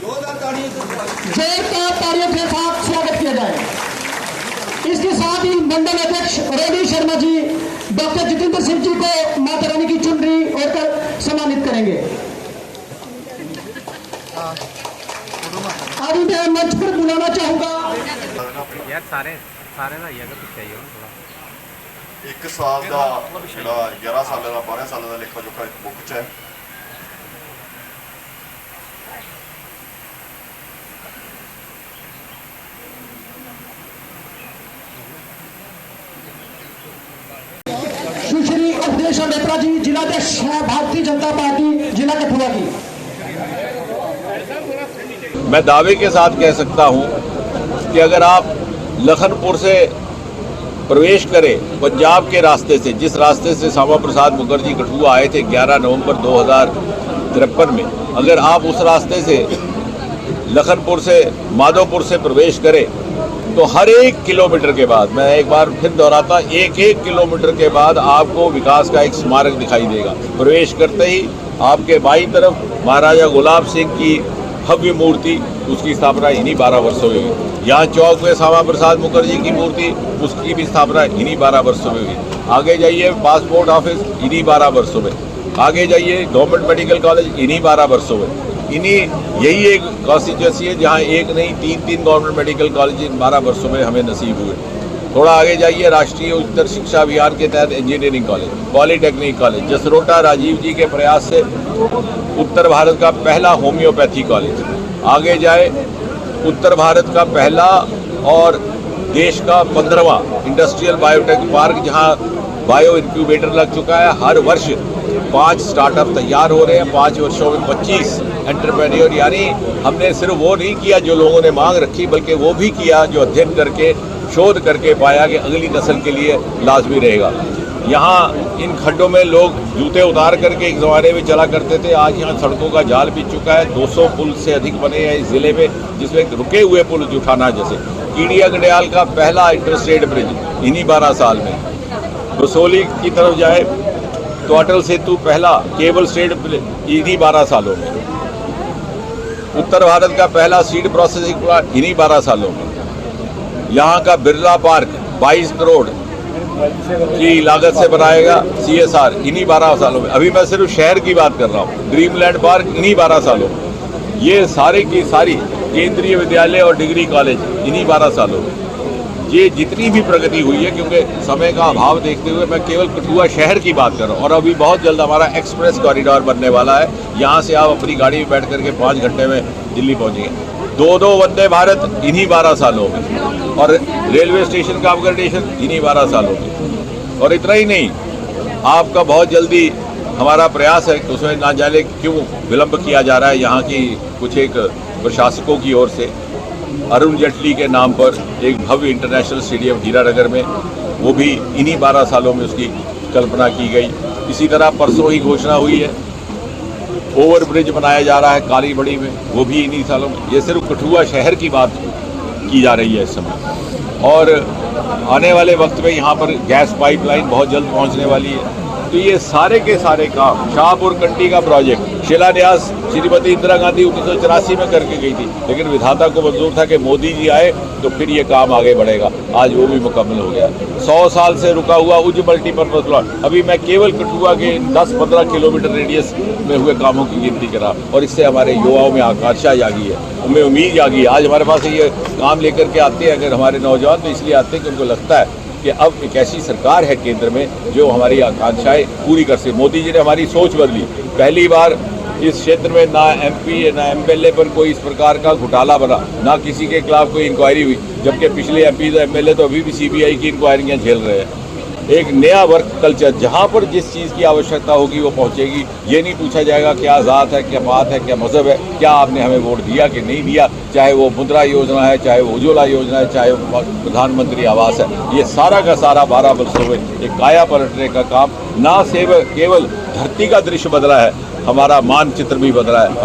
जोरदार तालियों के साथ स्वागत किया जाए। इसके साथ ही मंडल अध्यक्ष रेडी शर्मा जी डॉक्टर जितेंद्र सिंह जी को माता रानी की चुनरी और सम्मानित करेंगे। अभी मैं मंच पर बुलाना चाहूंगा यार सारे ना ये अगर कुछ चाहिए थोड़ा 1 साल का 11 साल का 12 साल का लेखा जोखा बुक च है। सुश्री उपदेश नेत्रा जी जिलाध्यक्ष भारतीय जनता पार्टी जिला कठुआ की। मैं दावे के साथ कह सकता हूं कि अगर आप लखनपुर से प्रवेश करें पंजाब के रास्ते से, जिस रास्ते से श्यामा प्रसाद मुखर्जी कठुआ आए थे 11 नवंबर 2053 में, अगर आप उस रास्ते से लखनपुर से माधोपुर से प्रवेश करें तो हर 1 किलोमीटर के बाद, मैं एक बार फिर दोहराता, 1 किलोमीटर के बाद आपको विकास का एक स्मारक दिखाई देगा। प्रवेश करते ही आपके बाईं तरफ महाराजा गुलाब सिंह की भव्य मूर्ति, उसकी स्थापना इन्हीं 12 वर्षों में हुई। यहाँ चौक में श्यामा प्रसाद मुखर्जी की मूर्ति, उसकी भी स्थापना इन्हीं 12 वर्षों में हुई। आगे जाइए पासपोर्ट ऑफिस, इन्हीं 12 वर्षों में। आगे जाइए गवर्नमेंट मेडिकल कॉलेज, इन्हीं 12 वर्षों में। यही एक कॉन्स्टिट्यूंसी है जहाँ एक नहीं 3 गवर्नमेंट मेडिकल कॉलेज इन 12 वर्षों में हमें नसीब हुए। थोड़ा आगे जाइए राष्ट्रीय उच्चतर शिक्षा अभियान के तहत engineering college, polytechnic college, Jasrota Rajiv ji के प्रयास से उत्तर भारत का पहला होम्योपैथी कॉलेज। आगे जाए उत्तर भारत का पहला और देश का 15वां इंडस्ट्रियल बायोटेक पार्क, जहां बायो इंक्यूबेटर लग चुका है। हर वर्ष 5 स्टार्टअप तैयार हो रहे हैं। 5 वर्षों में 25 एंटरप्रेन्योर, यानी हमने सिर्फ वो नहीं किया जो लोगों ने मांग रखी, बल्कि वो भी किया जो अध्ययन करके शोध करके पाया कि अगली नस्ल के लिए लाजमी रहेगा। यहाँ इन खड्डों में लोग जूते उतार करके एक ज़माने में चला करते थे। आज यहाँ सड़कों का जाल बिछ चुका है। 200 पुल से अधिक बने हैं इस ज़िले में, जिसमें रुके हुए पुल जुठाना, जैसे कीड़िया गंडियाल का पहला इंटरस्टेट ब्रिज इन्हीं 12 साल में। बसोली की तरफ जाए तो अटल सेतु पहला केबल स्टेट इन्हीं 12 सालों में। उत्तर भारत का पहला सीड प्रोसेसिंग प्लांट इन्हीं 12 सालों में। यहाँ का बिरला पार्क 22 करोड़ की लागत से बनाएगा CSR इन्हीं 12 सालों में। अभी मैं सिर्फ शहर की बात कर रहा हूँ। ड्रीमलैंड पार्क इन्हीं 12 सालों में। ये सारे की सारी केंद्रीय विद्यालय और डिग्री कॉलेज इन्हीं 12 सालों में। ये जितनी भी प्रगति हुई है, क्योंकि समय का अभाव देखते हुए मैं केवल कठुआ शहर की बात कर रहा हूँ। और अभी बहुत जल्द हमारा एक्सप्रेस कॉरिडोर बनने वाला है। यहाँ से आप अपनी गाड़ी में बैठ करके 5 घंटे में दिल्ली पहुँचेंगे। 2 वंदे भारत इन्हीं 12 सालों में। और रेलवे स्टेशन का अपग्रेडेशन इन्हीं 12 सालों में। और इतना ही नहीं, आपका बहुत जल्दी हमारा प्रयास है कि उसमें ना जाने क्यों विलंब किया जा रहा है। यहाँ की कुछ एक प्रशासकों की ओर से अरुण जेटली के नाम पर एक भव्य इंटरनेशनल स्टेडियम हीरानगर में, वो भी इन्हीं 12 सालों में उसकी कल्पना की गई। इसी तरह परसों ही घोषणा हुई है ओवर ब्रिज बनाया जा रहा है काली बड़ी में, वो भी इन्हीं सालों में। ये सिर्फ कठुआ शहर की बात की जा रही है इस समय। और आने वाले वक्त में यहाँ पर गैस पाइपलाइन बहुत जल्द पहुँचने वाली है। तो ये सारे के सारे काम, शाहपुर कंटी का प्रोजेक्ट शिलान्यास श्रीमती इंदिरा गांधी 1984 में करके गई थी, लेकिन विधाता को मंजूर था कि मोदी जी आए तो फिर ये काम आगे बढ़ेगा। आज वो भी मुकम्मल हो गया। 100 साल से रुका हुआ उच्च मल्टीपर्पज प्लाट, अभी मैं केवल कठुआ के 10-15 किलोमीटर रेडियस में हुए कामों की गिनती करा, और इससे हमारे युवाओं में आकांक्षा जागी है, उनमें उम्मीद जागी है। आज हमारे पास ये काम लेकर के आते हैं अगर हमारे नौजवान, तो इसलिए आते हैं कि उनको लगता है कि अब एक ऐसी सरकार है केंद्र में जो हमारी आकांक्षाएं पूरी कर सके। मोदी जी ने हमारी सोच बदली। पहली बार इस क्षेत्र में ना MP ना MLA पर कोई इस प्रकार का घोटाला बना, ना किसी के खिलाफ कोई इंक्वायरी हुई, जबकि पिछले MP MLA तो अभी भी CBI की इंक्वायरियां झेल रहे हैं। एक नया वर्क कल्चर, जहाँ पर जिस चीज़ की आवश्यकता होगी वो पहुँचेगी। ये नहीं पूछा जाएगा क्या ज़ात है, क्या बात है, क्या मज़हब है, क्या आपने हमें वोट दिया कि नहीं दिया, चाहे वो मुद्रा योजना है, चाहे वो उज्ज्वला योजना है, चाहे वो प्रधानमंत्री आवास है। ये सारा का सारा 12 वर्षों में एक काया पलटने का काम, ना केवल धरती का दृश्य बदला है, हमारा मानचित्र भी बदला है।